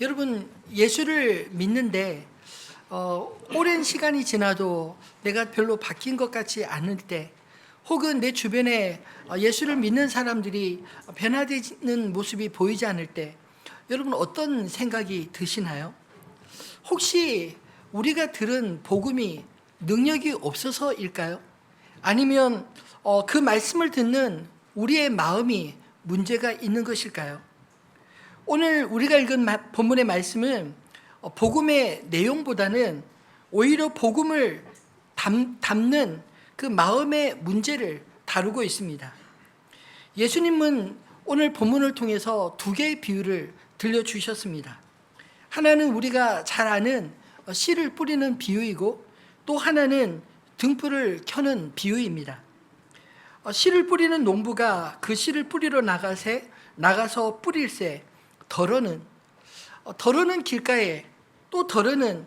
여러분, 예수를 믿는데 오랜 시간이 지나도 내가 별로 바뀐 것 같지 않을 때, 혹은 내 주변에 예수를 믿는 사람들이 변화되는 모습이 보이지 않을 때, 여러분 어떤 생각이 드시나요? 혹시 우리가 들은 복음이 능력이 없어서일까요? 아니면 그 말씀을 듣는 우리의 마음이 문제가 있는 것일까요? 오늘 우리가 읽은 본문의 말씀은 복음의 내용보다는 오히려 복음을 담는 그 마음의 문제를 다루고 있습니다. 예수님은 오늘 본문을 통해서 두 개의 비유를 들려주셨습니다. 하나는 우리가 잘 아는 씨를 뿌리는 비유이고, 또 하나는 등불을 켜는 비유입니다. 씨를 뿌리는 농부가 그 씨를 뿌리러 나가서 뿌릴새 덜어는 길가에, 또 덜어는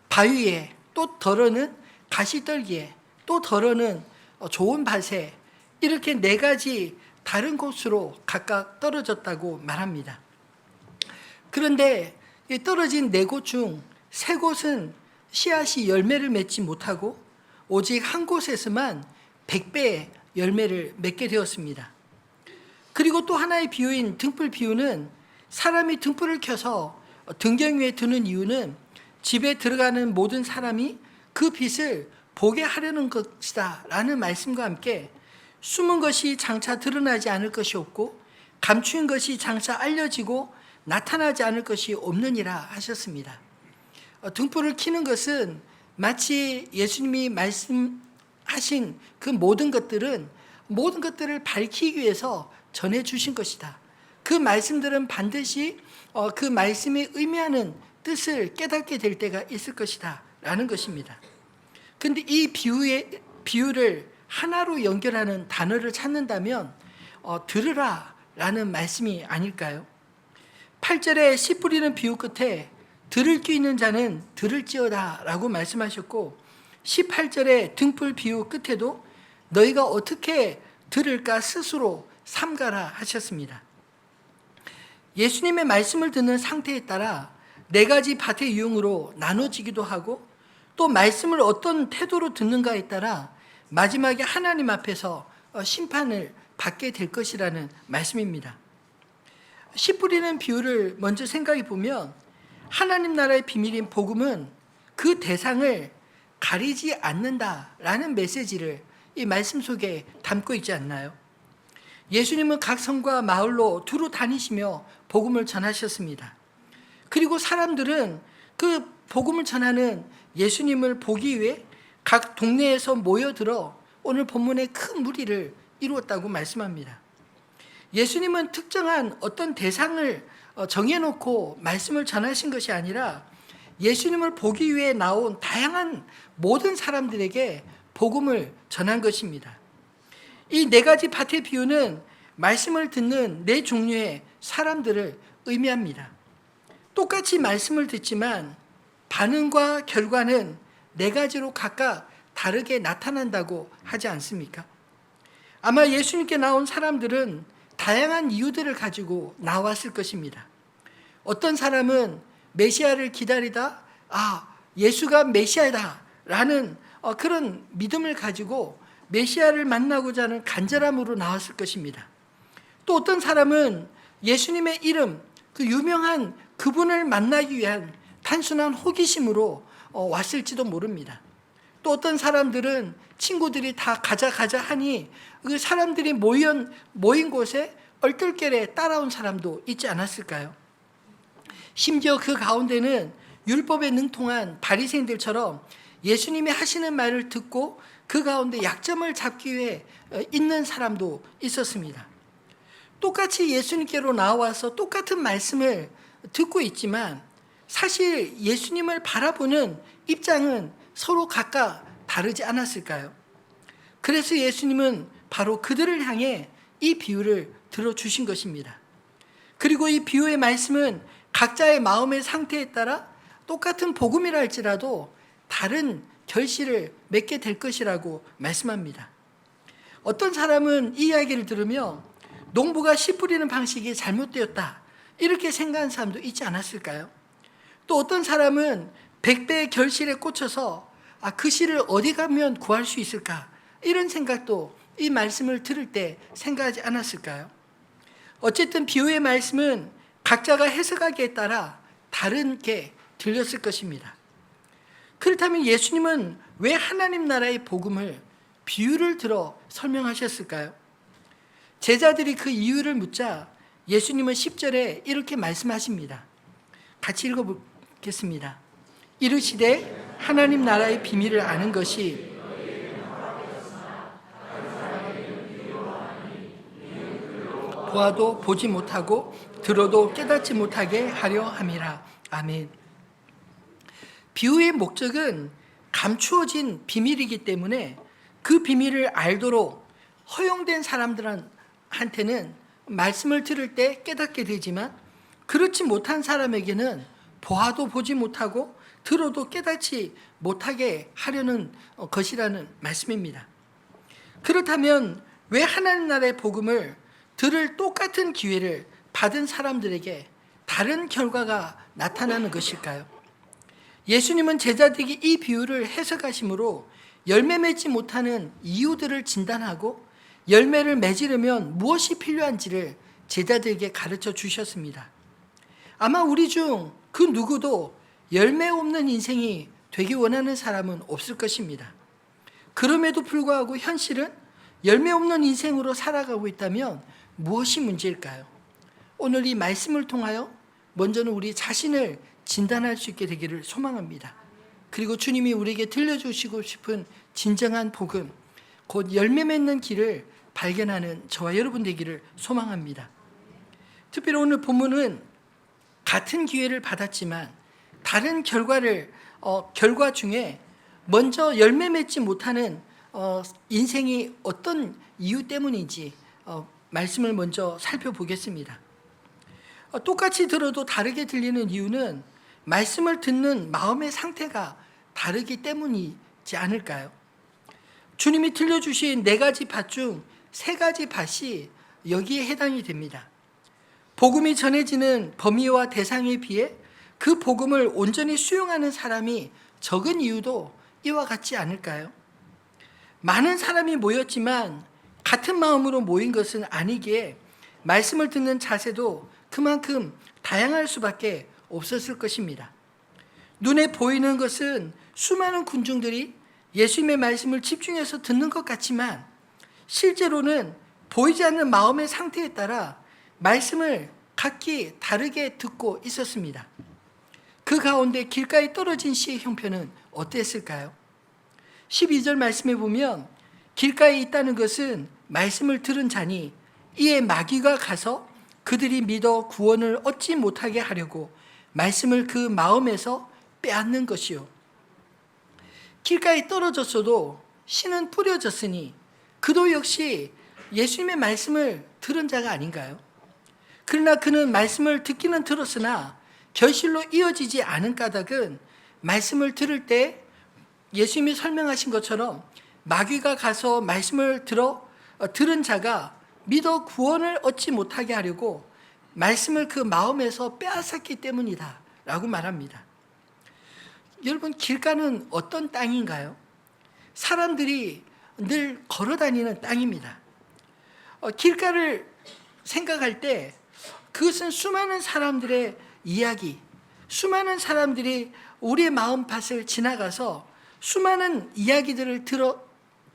바위에, 또 덜어는 가시떨기에, 또 덜어는 좋은 밭에, 이렇게 네 가지 다른 곳으로 각각 떨어졌다고 말합니다. 그런데 이 떨어진 네 곳 중 세 곳은 씨앗이 열매를 맺지 못하고 오직 한 곳에서만 100배의 열매를 맺게 되었습니다. 그리고 또 하나의 비유인 등불 비유는, 사람이 등불을 켜서 등경 위에 두는 이유는 집에 들어가는 모든 사람이 그 빛을 보게 하려는 것이다 라는 말씀과 함께, 숨은 것이 장차 드러나지 않을 것이 없고 감추인 것이 장차 알려지고 나타나지 않을 것이 없느니라 하셨습니다. 등불을 켜는 것은 마치 예수님이 말씀하신 그 모든 것들을 밝히기 위해서 전해주신 것이다. 그 말씀들은 반드시 그 말씀이 의미하는 뜻을 깨닫게 될 때가 있을 것이다 라는 것입니다. 그런데 이 비유를 하나로 연결하는 단어를 찾는다면 들으라 라는 말씀이 아닐까요? 8절에 씨 뿌리는 비유 끝에 들을 귀 있는 자는 들을지어다 라고 말씀하셨고, 18절에 등불 비유 끝에도 너희가 어떻게 들을까 스스로 삼가라 하셨습니다. 예수님의 말씀을 듣는 상태에 따라 네 가지 밭의 유형으로 나눠지기도 하고, 또 말씀을 어떤 태도로 듣는가에 따라 마지막에 하나님 앞에서 심판을 받게 될 것이라는 말씀입니다. 씨 뿌리는 비유를 먼저 생각해 보면, 하나님 나라의 비밀인 복음은 그 대상을 가리지 않는다라는 메시지를 이 말씀 속에 담고 있지 않나요? 예수님은 각 성과 마을로 두루 다니시며 복음을 전하셨습니다. 그리고 사람들은 그 복음을 전하는 예수님을 보기 위해 각 동네에서 모여들어 오늘 본문의 큰 무리를 이루었다고 말씀합니다. 예수님은 특정한 어떤 대상을 정해놓고 말씀을 전하신 것이 아니라, 예수님을 보기 위해 나온 다양한 모든 사람들에게 복음을 전한 것입니다. 이 네 가지 밭의 비유는 말씀을 듣는 네 종류의 사람들을 의미합니다. 똑같이 말씀을 듣지만 반응과 결과는 네 가지로 각각 다르게 나타난다고 하지 않습니까? 아마 예수님께 나온 사람들은 다양한 이유들을 가지고 나왔을 것입니다. 어떤 사람은 메시아를 기다리다 예수가 메시아다 라는 그런 믿음을 가지고 메시아를 만나고자 하는 간절함으로 나왔을 것입니다. 또 어떤 사람은 예수님의 이름, 그 유명한 그분을 만나기 위한 단순한 호기심으로 왔을지도 모릅니다. 또 어떤 사람들은 친구들이 다 가자 하니 그 사람들이 모인 곳에 얼떨결에 따라온 사람도 있지 않았을까요? 심지어 그 가운데는 율법에 능통한 바리새인들처럼 예수님이 하시는 말을 듣고 그 가운데 약점을 잡기 위해 있는 사람도 있었습니다. 똑같이 예수님께로 나와서 똑같은 말씀을 듣고 있지만 사실 예수님을 바라보는 입장은 서로 각각 다르지 않았을까요? 그래서 예수님은 바로 그들을 향해 이 비유를 들어주신 것입니다. 그리고 이 비유의 말씀은 각자의 마음의 상태에 따라 똑같은 복음이라 할지라도 다른 결실을 맺게 될 것이라고 말씀합니다. 어떤 사람은 이 이야기를 들으며 농부가 씨 뿌리는 방식이 잘못되었다, 이렇게 생각하는 사람도 있지 않았을까요? 또 어떤 사람은 100배의 결실에 꽂혀서 그 실을 어디 가면 구할 수 있을까? 이런 생각도 이 말씀을 들을 때 생각하지 않았을까요? 어쨌든 비유의 말씀은 각자가 해석하기에 따라 다르게 들렸을 것입니다. 그렇다면 예수님은 왜 하나님 나라의 복음을 비유를 들어 설명하셨을까요? 제자들이 그 이유를 묻자 예수님은 10절에 이렇게 말씀하십니다. 같이 읽어보겠습니다. 이르시되 하나님 나라의 비밀을 아는 것이 보아도 보지 못하고 들어도 깨닫지 못하게 하려 함이라. 아멘. 비유의 목적은 감추어진 비밀이기 때문에 그 비밀을 알도록 허용된 사람들한테는 말씀을 들을 때 깨닫게 되지만 그렇지 못한 사람에게는 보아도 보지 못하고 들어도 깨닫지 못하게 하려는 것이라는 말씀입니다. 그렇다면 왜 하나님 나라의 복음을 들을 똑같은 기회를 받은 사람들에게 다른 결과가 나타나는 것일까요? 예수님은 제자들에게 이 비유를 해석하심으로 열매 맺지 못하는 이유들을 진단하고 열매를 맺으려면 무엇이 필요한지를 제자들에게 가르쳐 주셨습니다. 아마 우리 중 그 누구도 열매 없는 인생이 되기 원하는 사람은 없을 것입니다. 그럼에도 불구하고 현실은 열매 없는 인생으로 살아가고 있다면 무엇이 문제일까요? 오늘 이 말씀을 통하여 먼저는 우리 자신을 진단할 수 있게 되기를 소망합니다. 그리고 주님이 우리에게 들려주시고 싶은 진정한 복음, 곧 열매 맺는 길을 발견하는 저와 여러분 되기를 소망합니다. 특별히 오늘 본문은 같은 기회를 받았지만 다른 결과 중에 먼저 열매 맺지 못하는 인생이 어떤 이유 때문인지 말씀을 먼저 살펴보겠습니다. 똑같이 들어도 다르게 들리는 이유는 말씀을 듣는 마음의 상태가 다르기 때문이지 않을까요? 주님이 들려주신 4가지 밭 중 3가지 밭이 여기에 해당이 됩니다. 복음이 전해지는 범위와 대상에 비해 그 복음을 온전히 수용하는 사람이 적은 이유도 이와 같지 않을까요? 많은 사람이 모였지만 같은 마음으로 모인 것은 아니기에 말씀을 듣는 자세도 그만큼 다양할 수밖에 없었을 것입니다. 눈에 보이는 것은 수많은 군중들이 예수님의 말씀을 집중해서 듣는 것 같지만 실제로는 보이지 않는 마음의 상태에 따라 말씀을 각기 다르게 듣고 있었습니다. 그 가운데 길가에 떨어진 씨의 형편은 어땠을까요? 12절 말씀에 보면 길가에 있다는 것은 말씀을 들은 자니 이에 마귀가 가서 그들이 믿어 구원을 얻지 못하게 하려고 말씀을 그 마음에서 빼앗는 것이요. 길가에 떨어졌어도 씨는 뿌려졌으니 그도 역시 예수님의 말씀을 들은 자가 아닌가요? 그러나 그는 말씀을 듣기는 들었으나 결실로 이어지지 않은 까닭은 말씀을 들을 때 예수님이 설명하신 것처럼 마귀가 가서 말씀을 들은 자가 믿어 구원을 얻지 못하게 하려고 말씀을 그 마음에서 빼앗았기 때문이다 라고 말합니다. 여러분, 길가는 어떤 땅인가요? 사람들이 늘 걸어 다니는 땅입니다. 길가를 생각할 때 그것은 수많은 사람들의 이야기, 수많은 사람들이 우리의 마음밭을 지나가서 수많은 이야기들을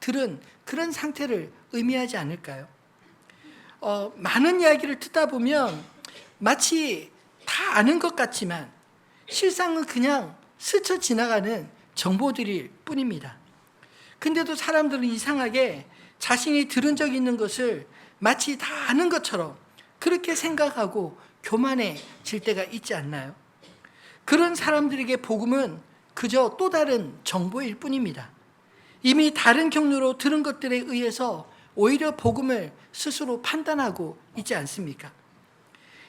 들은 그런 상태를 의미하지 않을까요? 많은 이야기를 듣다 보면 마치 다 아는 것 같지만 실상은 그냥 스쳐 지나가는 정보들일 뿐입니다. 근데도 사람들은 이상하게 자신이 들은 적 있는 것을 마치 다 아는 것처럼 그렇게 생각하고 교만해질 때가 있지 않나요? 그런 사람들에게 복음은 그저 또 다른 정보일 뿐입니다. 이미 다른 경로로 들은 것들에 의해서 오히려 복음을 스스로 판단하고 있지 않습니까?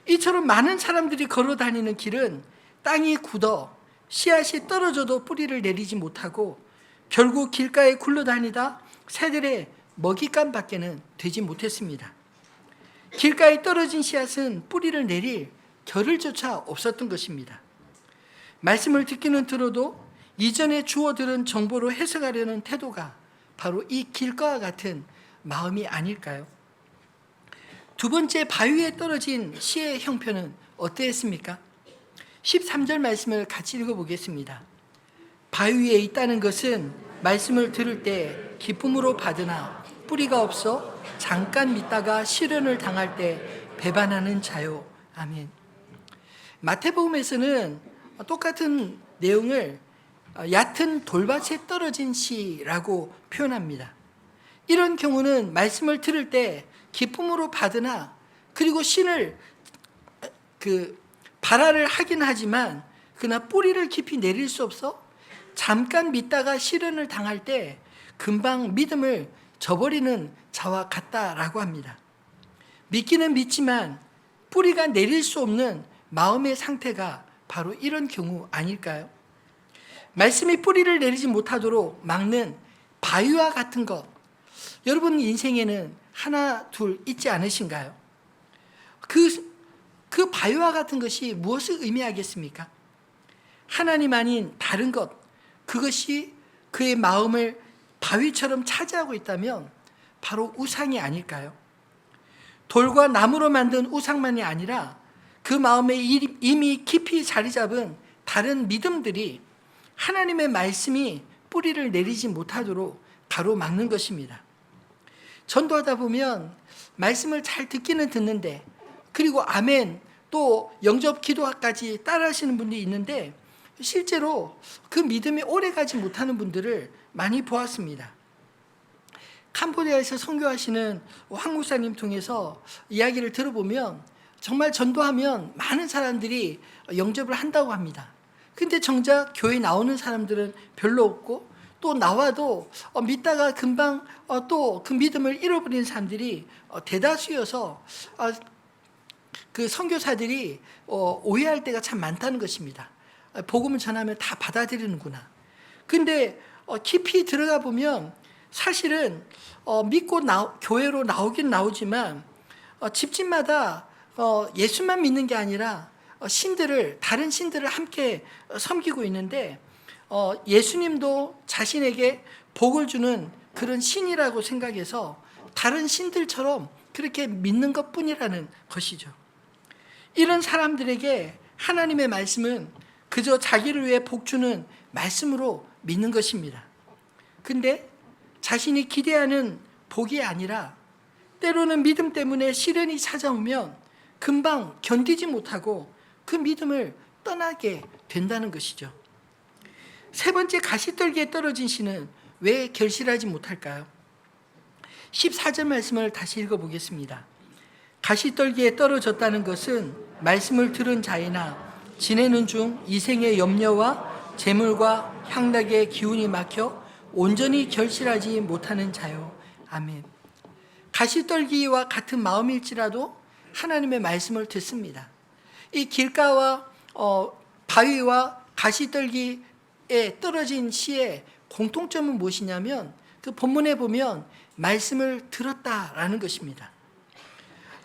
이처럼 많은 사람들이 걸어 다니는 길은 땅이 굳어 씨앗이 떨어져도 뿌리를 내리지 못하고 결국 길가에 굴러다니다 새들의 먹잇감밖에는 되지 못했습니다. 길가에 떨어진 씨앗은 뿌리를 내릴 겨를조차 없었던 것입니다. 말씀을 듣기는 들어도 이전에 주워 들은 정보로 해석하려는 태도가 바로 이 길가와 같은 마음이 아닐까요? 두 번째, 바위에 떨어진 씨의 형편은 어떠했습니까? 13절 말씀을 같이 읽어보겠습니다. 바위에 있다는 것은 말씀을 들을 때 기쁨으로 받으나 뿌리가 없어 잠깐 믿다가 시련을 당할 때 배반하는 자요. 아멘. 마태복음에서는 똑같은 내용을 얕은 돌밭에 떨어진 씨라고 표현합니다. 이런 경우는 말씀을 들을 때 기쁨으로 받으나 그리고 씨를 발화를 하긴 하지만 그러나 뿌리를 깊이 내릴 수 없어 잠깐 믿다가 시련을 당할 때 금방 믿음을 저버리는 자와 같다라고 합니다. 믿기는 믿지만 뿌리가 내릴 수 없는 마음의 상태가 바로 이런 경우 아닐까요? 말씀이 뿌리를 내리지 못하도록 막는 바위와 같은 것, 여러분 인생에는 하나 둘 있지 않으신가요? 그 바위와 같은 것이 무엇을 의미하겠습니까? 하나님 아닌 다른 것, 그것이 그의 마음을 바위처럼 차지하고 있다면 바로 우상이 아닐까요? 돌과 나무로 만든 우상만이 아니라 그 마음에 이미 깊이 자리 잡은 다른 믿음들이 하나님의 말씀이 뿌리를 내리지 못하도록 가로막는 것입니다. 전도하다 보면 말씀을 잘 듣기는 듣는데 그리고 아멘 또 영접 기도까지 따라 하시는 분들이 있는데 실제로 그 믿음이 오래가지 못하는 분들을 많이 보았습니다. 캄보디아에서 선교하시는 황 목사님 통해서 이야기를 들어보면 정말 전도하면 많은 사람들이 영접을 한다고 합니다. 근데 정작 교회 나오는 사람들은 별로 없고 또 나와도 믿다가 금방 또 그 믿음을 잃어버리는 사람들이 대다수여서 그 선교사들이 오해할 때가 참 많다는 것입니다. 복음을 전하면 다 받아들이는구나. 근데 깊이 들어가 보면 사실은 믿고 교회로 나오긴 나오지만 집집마다 예수만 믿는 게 아니라 다른 신들을 함께 섬기고 있는데 예수님도 자신에게 복을 주는 그런 신이라고 생각해서 다른 신들처럼 그렇게 믿는 것뿐이라는 것이죠. 이런 사람들에게 하나님의 말씀은 그저 자기를 위해 복 주는 말씀으로 믿는 것입니다. 근데 자신이 기대하는 복이 아니라 때로는 믿음 때문에 시련이 찾아오면 금방 견디지 못하고 그 믿음을 떠나게 된다는 것이죠. 세 번째, 가시떨기에 떨어진 씨는 왜 결실하지 못할까요? 14절 말씀을 다시 읽어보겠습니다. 가시떨기에 떨어졌다는 것은 말씀을 들은 자이나 지내는 중 이생의 염려와 재물과 향락의 기운이 막혀 온전히 결실하지 못하는 자요. 아멘. 가시떨기와 같은 마음일지라도 하나님의 말씀을 듣습니다. 이 길가와 바위와 가시떨기에 떨어진 씨의 공통점은 무엇이냐면 그 본문에 보면 말씀을 들었다라는 것입니다.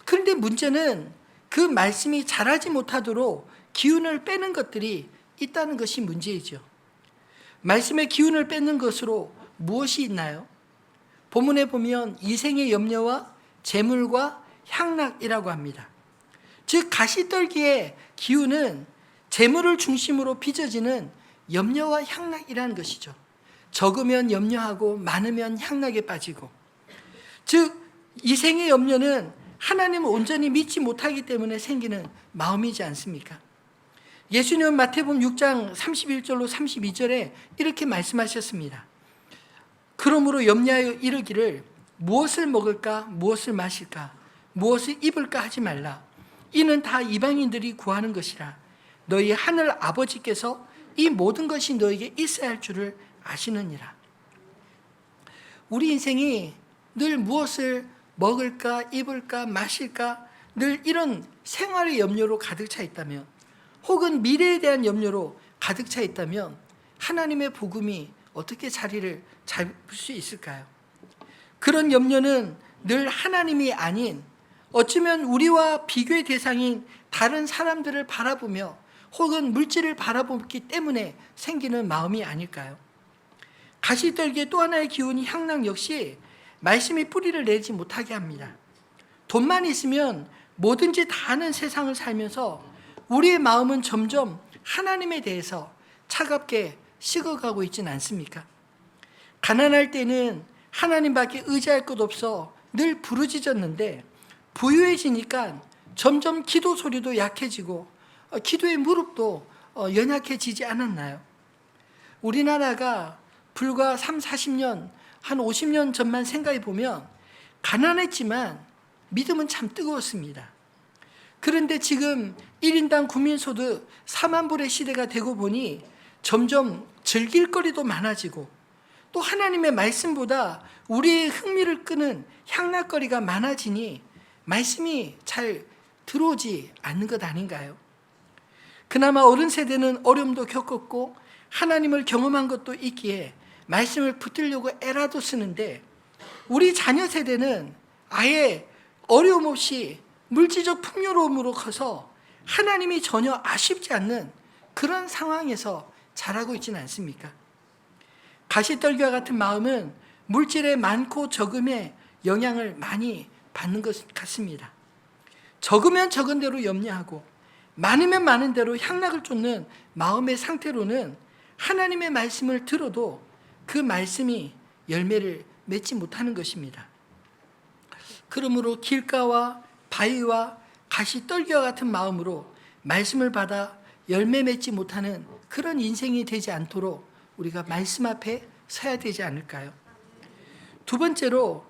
그런데 문제는 그 말씀이 자라지 못하도록 기운을 빼는 것들이 있다는 것이 문제이죠. 말씀의 기운을 뺏는 것으로 무엇이 있나요? 본문에 보면 이생의 염려와 재물과 향락이라고 합니다. 즉 가시떨기의 기운은 재물을 중심으로 빚어지는 염려와 향락이라는 것이죠. 적으면 염려하고 많으면 향락에 빠지고, 즉 이생의 염려는 하나님을 온전히 믿지 못하기 때문에 생기는 마음이지 않습니까? 예수님은 마태복음 6장 31절로 32절에 이렇게 말씀하셨습니다. 그러므로 염려하여 이르기를 무엇을 먹을까 무엇을 마실까 무엇을 입을까 하지 말라. 이는 다 이방인들이 구하는 것이라. 너희 하늘 아버지께서 이 모든 것이 너에게 있어야 할 줄을 아시느니라. 우리 인생이 늘 무엇을 먹을까 입을까 마실까 늘 이런 생활의 염려로 가득 차 있다면, 혹은 미래에 대한 염려로 가득 차 있다면 하나님의 복음이 어떻게 자리를 잡을 수 있을까요? 그런 염려는 늘 하나님이 아닌 어쩌면 우리와 비교의 대상인 다른 사람들을 바라보며 혹은 물질을 바라보기 때문에 생기는 마음이 아닐까요? 가시떨기의 또 하나의 기운이 향락 역시 말씀이 뿌리를 내지 못하게 합니다. 돈만 있으면 뭐든지 다 하는 세상을 살면서 우리의 마음은 점점 하나님에 대해서 차갑게 식어가고 있지는 않습니까? 가난할 때는 하나님밖에 의지할 것 없어 늘 부르짖었는데 부유해지니까 점점 기도 소리도 약해지고 기도의 무릎도 연약해지지 않았나요? 우리나라가 불과 3, 40년, 한 50년 전만 생각해 보면 가난했지만 믿음은 참 뜨거웠습니다. 그런데 지금 1인당 국민소득 4만 불의 시대가 되고 보니 점점 즐길 거리도 많아지고 또 하나님의 말씀보다 우리의 흥미를 끄는 향락거리가 많아지니 말씀이 잘 들어오지 않는 것 아닌가요? 그나마 어른 세대는 어려움도 겪었고 하나님을 경험한 것도 있기에 말씀을 붙들려고 애라도 쓰는데 우리 자녀 세대는 아예 어려움 없이 물질적 풍요로움으로 커서 하나님이 전혀 아쉽지 않는 그런 상황에서 자라고 있지는 않습니까? 가시떨기와 같은 마음은 물질의 많고 적음에 영향을 많이 받는 것 같습니다. 적으면 적은 대로 염려하고 많으면 많은 대로 향락을 쫓는 마음의 상태로는 하나님의 말씀을 들어도 그 말씀이 열매를 맺지 못하는 것입니다. 그러므로 길가와 바위와 가시떨기와 같은 마음으로 말씀을 받아 열매 맺지 못하는 그런 인생이 되지 않도록 우리가 말씀 앞에 서야 되지 않을까요? 두 번째로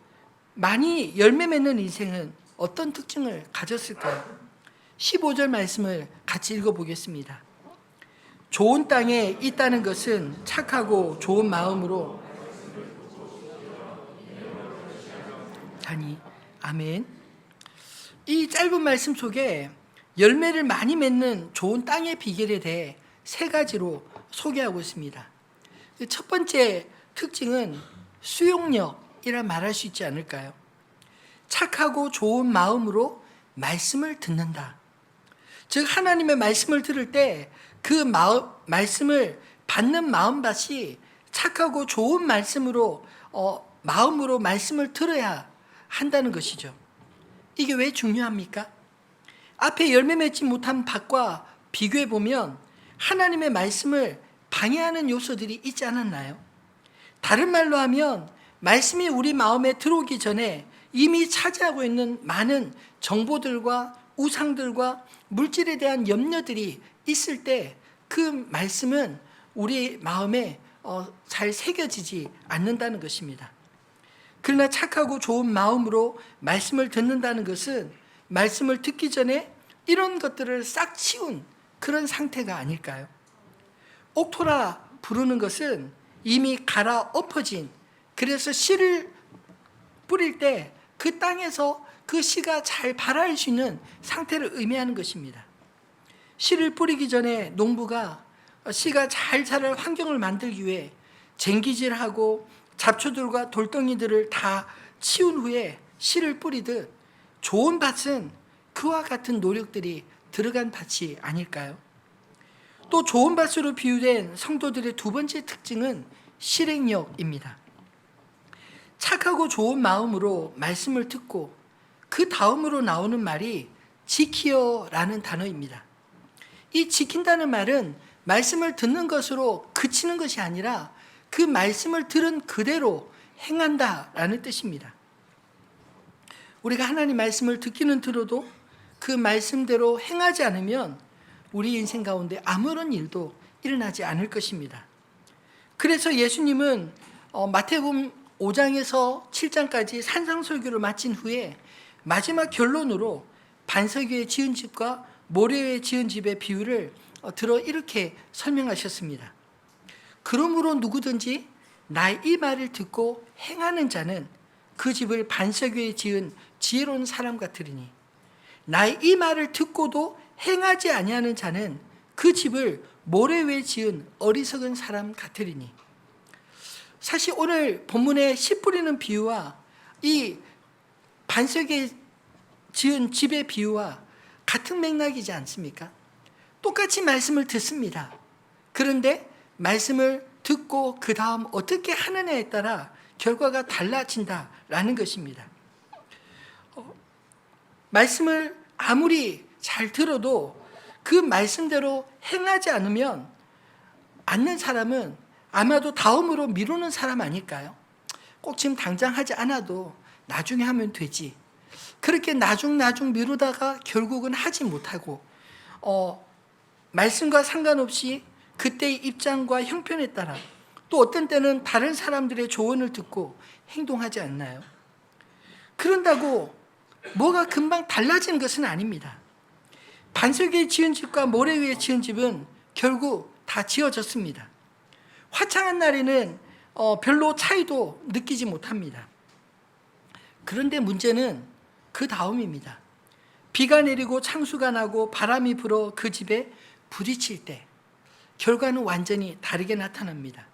많이 열매 맺는 인생은 어떤 특징을 가졌을까요? 15절 말씀을 같이 읽어보겠습니다. 좋은 땅에 있다는 것은 착하고 좋은 마음으로 하니 아멘. 이 짧은 말씀 속에 열매를 많이 맺는 좋은 땅의 비결에 대해 세 가지로 소개하고 있습니다. 첫 번째 특징은 수용력이라 말할 수 있지 않을까요? 착하고 좋은 마음으로 말씀을 듣는다. 즉 하나님의 말씀을 들을 때 그 말씀을 받는 마음밭이 착하고 좋은 말씀으로 마음으로 말씀을 들어야 한다는 것이죠. 이게 왜 중요합니까? 앞에 열매 맺지 못한 밭과 비교해 보면 하나님의 말씀을 방해하는 요소들이 있지 않았나요? 다른 말로 하면 말씀이 우리 마음에 들어오기 전에 이미 차지하고 있는 많은 정보들과 우상들과 물질에 대한 염려들이 있을 때 그 말씀은 우리 마음에 잘 새겨지지 않는다는 것입니다. 그러나 착하고 좋은 마음으로 말씀을 듣는다는 것은 말씀을 듣기 전에 이런 것들을 싹 치운 그런 상태가 아닐까요? 옥토라 부르는 것은 이미 갈아 엎어진, 그래서 씨를 뿌릴 때 그 땅에서 그 씨가 잘 발할 수 있는 상태를 의미하는 것입니다. 씨를 뿌리기 전에 농부가 씨가 잘 자랄 환경을 만들기 위해 쟁기질하고 잡초들과 돌덩이들을 다 치운 후에 씨를 뿌리듯 좋은 밭은 그와 같은 노력들이 들어간 밭이 아닐까요? 또 좋은 밭으로 비유된 성도들의 두 번째 특징은 실행력입니다. 착하고 좋은 마음으로 말씀을 듣고 그 다음으로 나오는 말이 지키어라는 단어입니다. 이 지킨다는 말은 말씀을 듣는 것으로 그치는 것이 아니라 그 말씀을 들은 그대로 행한다라는 뜻입니다. 우리가 하나님 말씀을 듣기는 들어도 그 말씀대로 행하지 않으면 우리 인생 가운데 아무런 일도 일어나지 않을 것입니다. 그래서 예수님은 마태복음 5장에서 7장까지 산상설교를 마친 후에 마지막 결론으로 반석 위에 지은 집과 모래 위에 지은 집의 비유를 들어 이렇게 설명하셨습니다. 그러므로 누구든지 나의 이 말을 듣고 행하는 자는 그 집을 반석 위에 지은 지혜로운 사람 같으리니 나의 이 말을 듣고도 행하지 아니하는 자는 그 집을 모래 위에 지은 어리석은 사람 같으리니. 사실 오늘 본문의 씨 뿌리는 비유와 이 반석 위에 지은 집의 비유와 같은 맥락이지 않습니까? 똑같이 말씀을 듣습니다. 그런데 말씀을 듣고 그 다음 어떻게 하느냐에 따라 결과가 달라진다라는 것입니다. 말씀을 아무리 잘 들어도 그 말씀대로 행하지 않는 사람은 아마도 다음으로 미루는 사람 아닐까요? 꼭 지금 당장 하지 않아도 나중에 하면 되지. 그렇게 나중 미루다가 결국은 하지 못하고 말씀과 상관없이 그때의 입장과 형편에 따라 또 어떤 때는 다른 사람들의 조언을 듣고 행동하지 않나요? 그런다고 뭐가 금방 달라지는 것은 아닙니다. 반석 위에 지은 집과 모래 위에 지은 집은 결국 다 지어졌습니다. 화창한 날에는 별로 차이도 느끼지 못합니다. 그런데 문제는 그 다음입니다. 비가 내리고 창수가 나고 바람이 불어 그 집에 부딪힐 때 결과는 완전히 다르게 나타납니다.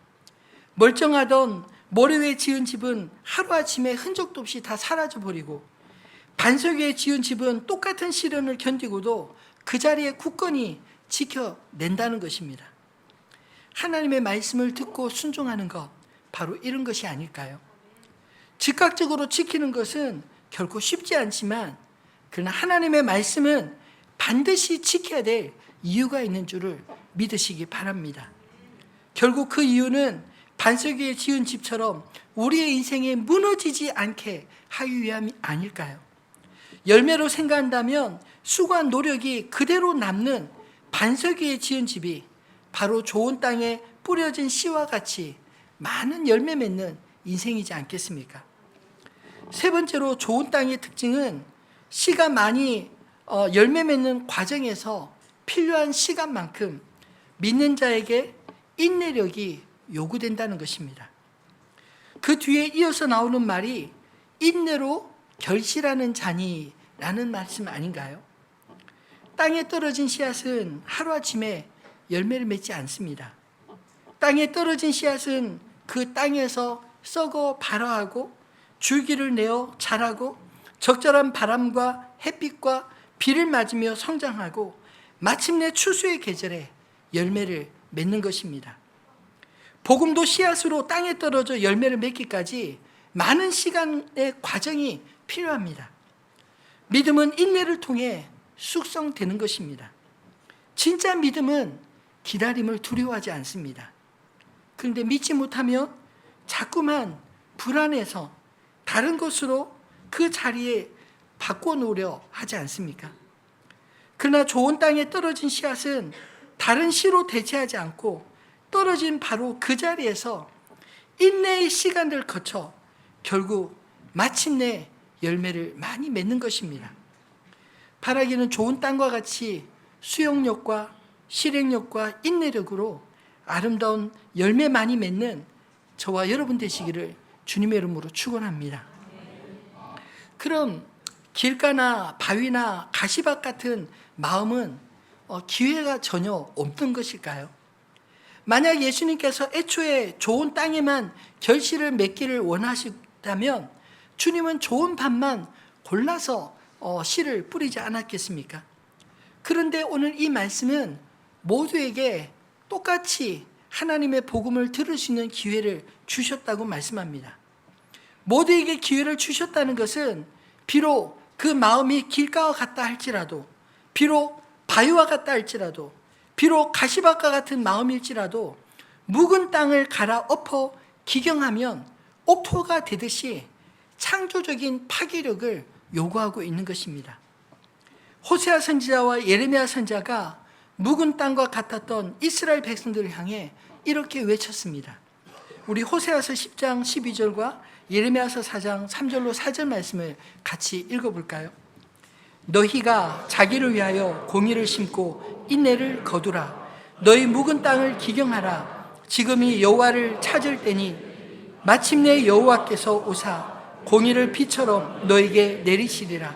멀쩡하던 모래 위에 지은 집은 하루아침에 흔적도 없이 다 사라져버리고 반석 위에 지은 집은 똑같은 시련을 견디고도 그 자리에 굳건히 지켜낸다는 것입니다. 하나님의 말씀을 듣고 순종하는 것, 바로 이런 것이 아닐까요? 즉각적으로 지키는 것은 결코 쉽지 않지만 그러나 하나님의 말씀은 반드시 지켜야 될 이유가 있는 줄을 믿으시기 바랍니다. 결국 그 이유는 반석 위에 지은 집처럼 우리의 인생에 무너지지 않게 하기 위함이 아닐까요? 열매로 생각한다면 수고한 노력이 그대로 남는 반석 위에 지은 집이 바로 좋은 땅에 뿌려진 씨와 같이 많은 열매 맺는 인생이지 않겠습니까? 세 번째로 좋은 땅의 특징은 씨가 많이 열매 맺는 과정에서 필요한 시간만큼 믿는 자에게 인내력이 요구된다는 것입니다. 그 뒤에 이어서 나오는 말이 인내로 결실하는 자니라는 말씀 아닌가요? 땅에 떨어진 씨앗은 하루아침에 열매를 맺지 않습니다. 땅에 떨어진 씨앗은 그 땅에서 썩어 발화하고 줄기를 내어 자라고 적절한 바람과 햇빛과 비를 맞으며 성장하고 마침내 추수의 계절에 열매를 맺는 것입니다. 복음도 씨앗으로 땅에 떨어져 열매를 맺기까지 많은 시간의 과정이 필요합니다. 믿음은 인내를 통해 숙성되는 것입니다. 진짜 믿음은 기다림을 두려워하지 않습니다. 그런데 믿지 못하면 자꾸만 불안해서 다른 것으로 그 자리에 바꿔놓으려 하지 않습니까? 그러나 좋은 땅에 떨어진 씨앗은 다른 씨로 대체하지 않고 떨어진 바로 그 자리에서 인내의 시간을 거쳐 결국 마침내 열매를 많이 맺는 것입니다. 바라기는 좋은 땅과 같이 수용력과 실행력과 인내력으로 아름다운 열매 많이 맺는 저와 여러분 되시기를 주님의 이름으로 축원합니다. 그럼 길가나 바위나 가시밭 같은 마음은 기회가 전혀 없는 것일까요? 만약 예수님께서 애초에 좋은 땅에만 결실을 맺기를 원하셨다면 주님은 좋은 밭만 골라서 씨를 뿌리지 않았겠습니까? 그런데 오늘 이 말씀은 모두에게 똑같이 하나님의 복음을 들을 수 있는 기회를 주셨다고 말씀합니다. 모두에게 기회를 주셨다는 것은 비록 그 마음이 길가와 같다 할지라도, 비록 바위와 같다 할지라도, 비록 가시밭과 같은 마음일지라도 묵은 땅을 갈아엎어 기경하면 옥토가 되듯이 창조적인 파괴력을 요구하고 있는 것입니다. 호세아 선지자와 예레미야 선지자가 묵은 땅과 같았던 이스라엘 백성들을 향해 이렇게 외쳤습니다. 우리 호세아서 10장 12절과 예레미야서 4장 3절로 4절 말씀을 같이 읽어볼까요? 너희가 자기를 위하여 공의를 심고 인내를 거두라. 너희 묵은 땅을 기경하라. 지금이 여호와를 찾을 때니 마침내 여호와께서 오사 공의를 비처럼 너에게 내리시리라.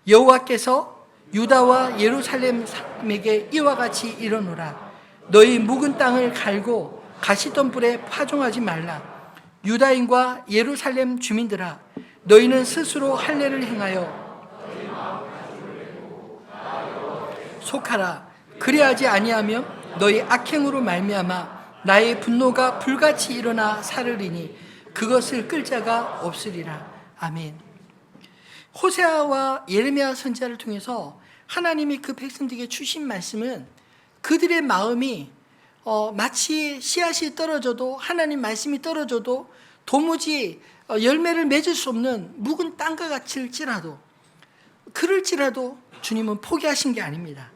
여호와께서 유다와 예루살렘 사람에게 이와 같이 이르노라. 너희 묵은 땅을 갈고 가시덤불에 파종하지 말라. 유다인과 예루살렘 주민들아, 너희는 스스로 할례를 행하여 속하라. 그리하지 아니하면 너희 악행으로 말미암아 나의 분노가 불같이 일어나 사르리니 그것을 끌 자가 없으리라. 아멘. 호세아와 예레미야 선지자를 통해서 하나님이 그 백성들에게 주신 말씀은 그들의 마음이 마치 씨앗이 떨어져도, 하나님 말씀이 떨어져도 도무지 열매를 맺을 수 없는 묵은 땅과 같을지라도, 그럴지라도 주님은 포기하신 게 아닙니다.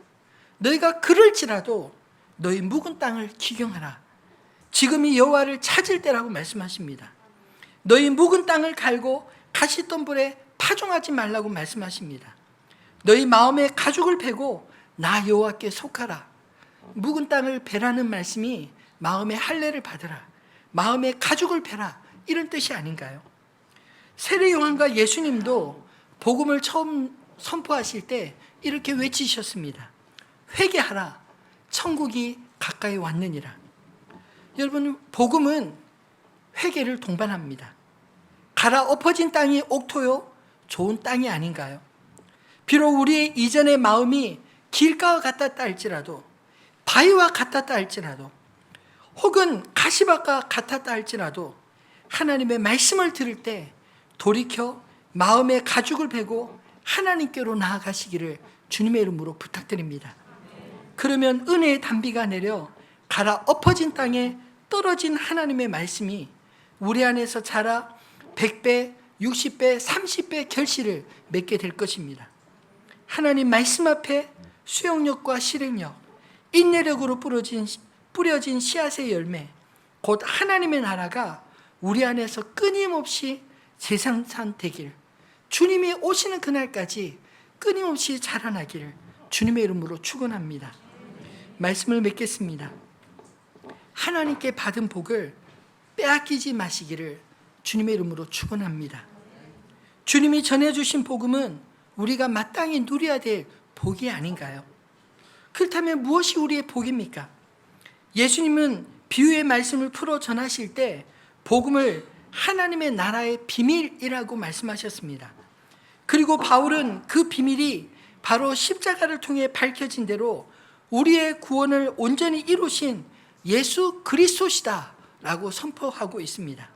너희가 그럴지라도 너희 묵은 땅을 기경하라. 지금이 여호와를 찾을 때라고 말씀하십니다. 너희 묵은 땅을 갈고 가시덤불에 파종하지 말라고 말씀하십니다. 너희 마음에 가죽을 베고 나 여호와께 속하라. 묵은 땅을 베라는 말씀이 마음의 할례를 받으라, 마음에 가죽을 베라, 이런 뜻이 아닌가요? 세례 요한과 예수님도 복음을 처음 선포하실 때 이렇게 외치셨습니다. 회개하라, 천국이 가까이 왔느니라. 여러분, 복음은 회개를 동반합니다. 갈아 엎어진 땅이 옥토요 좋은 땅이 아닌가요? 비록 우리의 이전의 마음이 길가와 같았다 할지라도, 바위와 같았다 할지라도, 혹은 가시밭과 같았다 할지라도 하나님의 말씀을 들을 때 돌이켜 마음의 가죽을 베고 하나님께로 나아가시기를 주님의 이름으로 부탁드립니다. 그러면 은혜의 단비가 내려 갈아 엎어진 땅에 떨어진 하나님의 말씀이 우리 안에서 자라 100배, 60배, 30배 결실을 맺게 될 것입니다. 하나님 말씀 앞에 수용력과 실행력, 인내력으로 뿌려진 씨앗의 열매, 곧 하나님의 나라가 우리 안에서 끊임없이 재생산되길, 주님이 오시는 그날까지 끊임없이 자라나길 주님의 이름으로 축원합니다. 말씀을 맺겠습니다. 하나님께 받은 복을 빼앗기지 마시기를 주님의 이름으로 축원합니다. 주님이 전해주신 복음은 우리가 마땅히 누려야 될 복이 아닌가요? 그렇다면 무엇이 우리의 복입니까? 예수님은 비유의 말씀을 풀어 전하실 때 복음을 하나님의 나라의 비밀이라고 말씀하셨습니다. 그리고 바울은 그 비밀이 바로 십자가를 통해 밝혀진 대로 우리의 구원을 온전히 이루신 예수 그리스도시다 라고 선포하고 있습니다.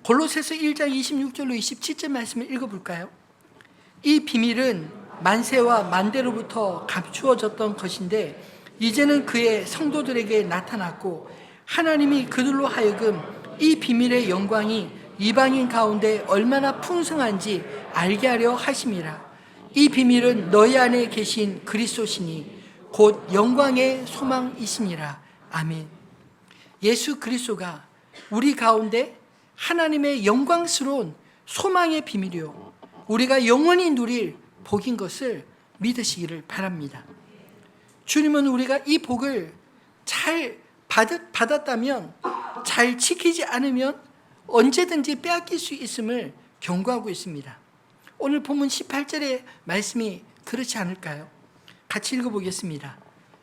골로새서 1장 26절로 27절 말씀을 읽어볼까요? 이 비밀은 만세와 만대로부터 감추어졌던 것인데 이제는 그의 성도들에게 나타났고 하나님이 그들로 하여금 이 비밀의 영광이 이방인 가운데 얼마나 풍성한지 알게 하려 하심이라. 이 비밀은 너희 안에 계신 그리스도시니 곧 영광의 소망이시니라. 아멘. 예수 그리스도가 우리 가운데 하나님의 영광스러운 소망의 비밀이요 우리가 영원히 누릴 복인 것을 믿으시기를 바랍니다. 주님은 우리가 이 복을 잘 받았다면, 잘 지키지 않으면 언제든지 빼앗길 수 있음을 경고하고 있습니다. 오늘 본문 18절의 말씀이 그렇지 않을까요? 같이 읽어보겠습니다.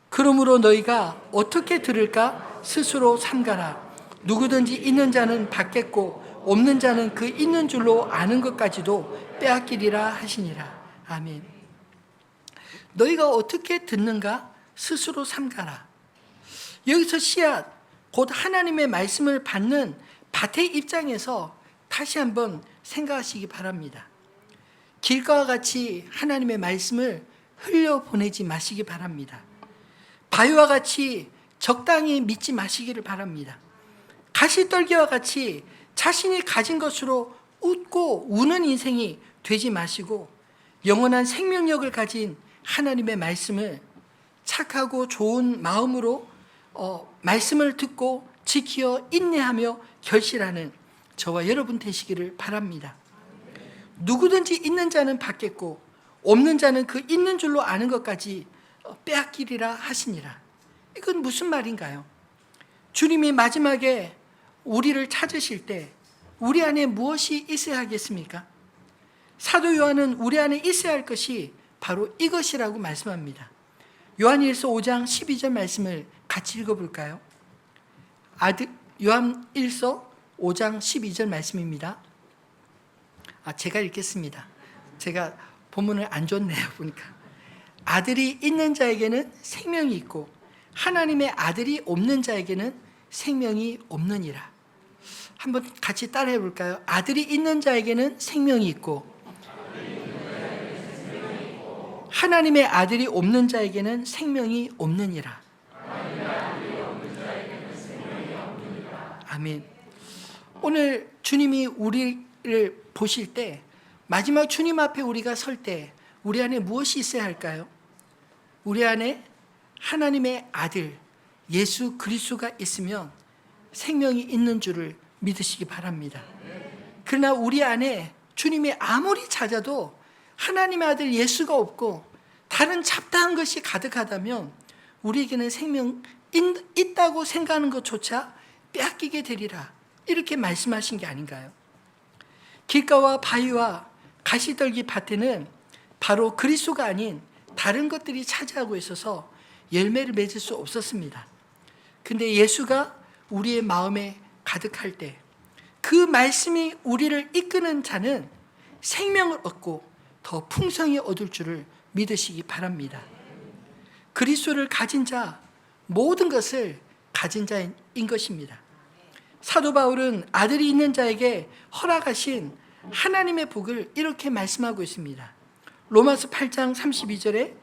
그러므로 너희가 어떻게 들을까 스스로 삼가라. 누구든지 있는 자는 받겠고 없는 자는 그 있는 줄로 아는 것까지도 빼앗기리라 하시니라. 아멘. 너희가 어떻게 듣는가 스스로 삼가라. 여기서 씨앗, 곧 하나님의 말씀을 받는 밭의 입장에서 다시 한번 생각하시기 바랍니다. 길가와 같이 하나님의 말씀을 흘려보내지 마시기 바랍니다. 바위와 같이 적당히 믿지 마시기를 바랍니다. 가시떨기와 같이 자신이 가진 것으로 웃고 우는 인생이 되지 마시고 영원한 생명력을 가진 하나님의 말씀을 착하고 좋은 마음으로 말씀을 듣고 지키어 인내하며 결실하는 저와 여러분 되시기를 바랍니다. 누구든지 있는 자는 받겠고 없는 자는 그 있는 줄로 아는 것까지 빼앗기리라 하시니라. 이건 무슨 말인가요? 주님이 마지막에 우리를 찾으실 때 우리 안에 무엇이 있어야 하겠습니까? 사도 요한은 우리 안에 있어야 할 것이 바로 이것이라고 말씀합니다. 요한일서 5장 12절 말씀을 같이 읽어볼까요? 요한일서 5장 12절 말씀입니다. 제가 읽겠습니다. 제가 본문을 안 줬네요, 보니까. 아들이 있는 자에게는 생명이 있고 하나님의 아들이 없는 자에게는 생명이 없느니라. 한번 같이 따라해 볼까요? 아들이 있는 자에게는 생명이 있고 하나님의 아들이 없는 자에게는 생명이 없느니라. 아멘. 오늘 주님이 우리를 보실 때, 마지막 주님 앞에 우리가 설 때 우리 안에 무엇이 있어야 할까요? 우리 안에 하나님의 아들 예수 그리스도가 있으면 생명이 있는 줄을 믿으시기 바랍니다. 그러나 우리 안에 주님이 아무리 찾아도 하나님의 아들 예수가 없고 다른 잡다한 것이 가득하다면 우리에게는 생명 있다고 생각하는 것조차 빼앗기게 되리라, 이렇게 말씀하신 게 아닌가요? 길가와 바위와 가시떨기 밭에는 바로 그리스도가 아닌 다른 것들이 차지하고 있어서 열매를 맺을 수 없었습니다. 근데 예수가 우리의 마음에 가득할 때 그 말씀이 우리를 이끄는 자는 생명을 얻고 더 풍성히 얻을 줄을 믿으시기 바랍니다. 그리스도를 가진 자, 모든 것을 가진 자인 것입니다. 사도 바울은 아들이 있는 자에게 허락하신 하나님의 복을 이렇게 말씀하고 있습니다. 로마서 8장 32절에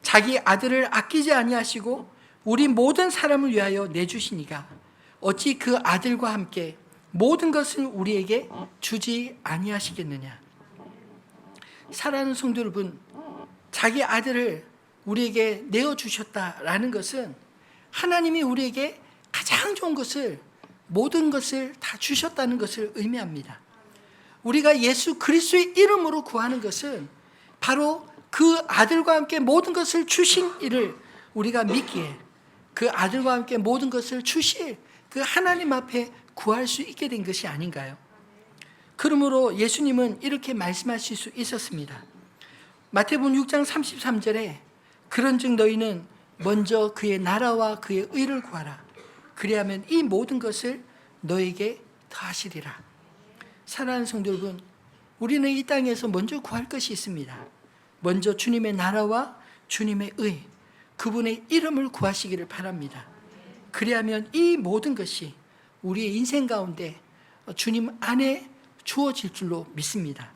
자기 아들을 아끼지 아니하시고 우리 모든 사람을 위하여 내주시니가 어찌 그 아들과 함께 모든 것을 우리에게 주지 아니하시겠느냐. 사랑하는 성도 여러분, 자기 아들을 우리에게 내어주셨다라는 것은 하나님이 우리에게 가장 좋은 것을, 모든 것을 다 주셨다는 것을 의미합니다. 우리가 예수 그리스도의 이름으로 구하는 것은 바로 그 아들과 함께 모든 것을 주신 이를 우리가 믿기에 그 아들과 함께 모든 것을 주실 그 하나님 앞에 구할 수 있게 된 것이 아닌가요? 그러므로 예수님은 이렇게 말씀하실 수 있었습니다. 마태복음 6장 33절에 그런즉 너희는 먼저 그의 나라와 그의 의를 구하라. 그리하면 이 모든 것을 너에게 더하시리라. 사랑하는 성도 여러분, 우리는 이 땅에서 먼저 구할 것이 있습니다. 먼저 주님의 나라와 주님의 의, 그분의 이름을 구하시기를 바랍니다. 그리하면 이 모든 것이 우리의 인생 가운데 주님 안에 주어질 줄로 믿습니다.